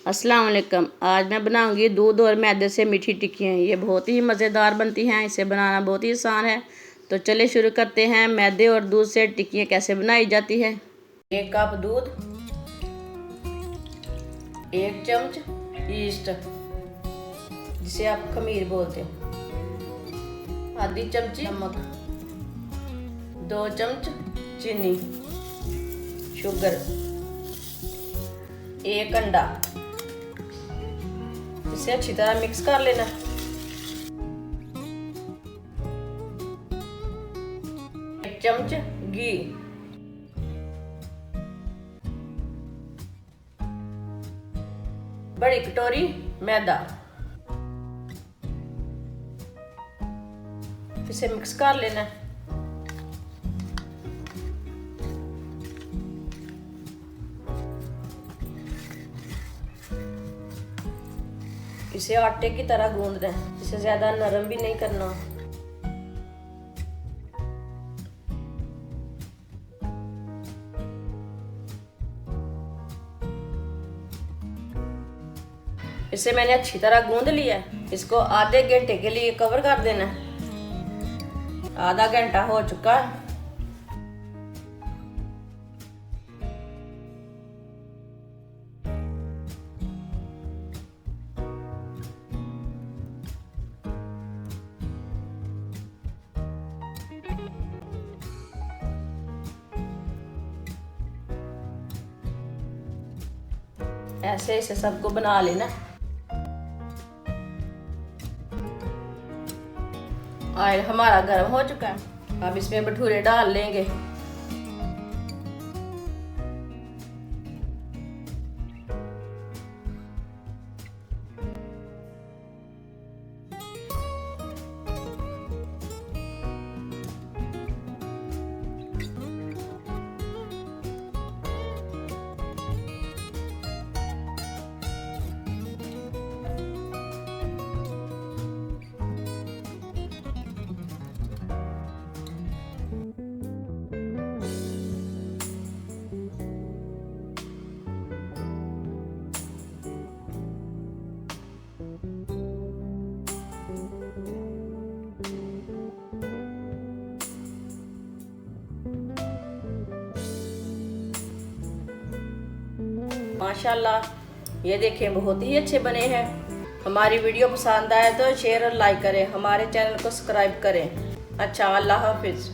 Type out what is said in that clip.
अस्सलाम वालेकुम। आज मैं बनाऊंगी दूध और मैदे से मीठी टिक्कियाँ। ये बहुत ही मज़ेदार बनती हैं। इसे बनाना बहुत ही आसान है। तो चलिए शुरू करते हैं। मैदे और दूध से टिक्कियाँ कैसे बनाई जाती है। 1 कप दूध, 1 चम्मच ईस्ट जिसे आप खमीर बोलते हैं, आधी चमची नमक, 2 चम्मच चीनी, शुगर, 1 अंडा। इसे अच्छी तरह मिक्स कर लेना। एक चम्मच घी, बड़ी कटोरी मैदा। इसे मिक्स कर लेना। इसे आटे की तरह गूंदना है, इसे ज्यादा नरम भी नहीं करना। इसे मैंने अच्छी तरह गूंद लिया। इसको आधे घंटे के लिए कवर कर देना। आधा घंटा हो चुका है। ऐसे इसे सबको बना लेना। ऑयल हमारा गर्म हो चुका है। अब इसमें भटूरे डाल लेंगे। माशाल्लाह, ये देखें बहुत ही अच्छे बने हैं। हमारी वीडियो पसंद आए तो शेयर और लाइक करें। हमारे चैनल को सब्सक्राइब करें। अच्छा, अल्लाह हाफिज़।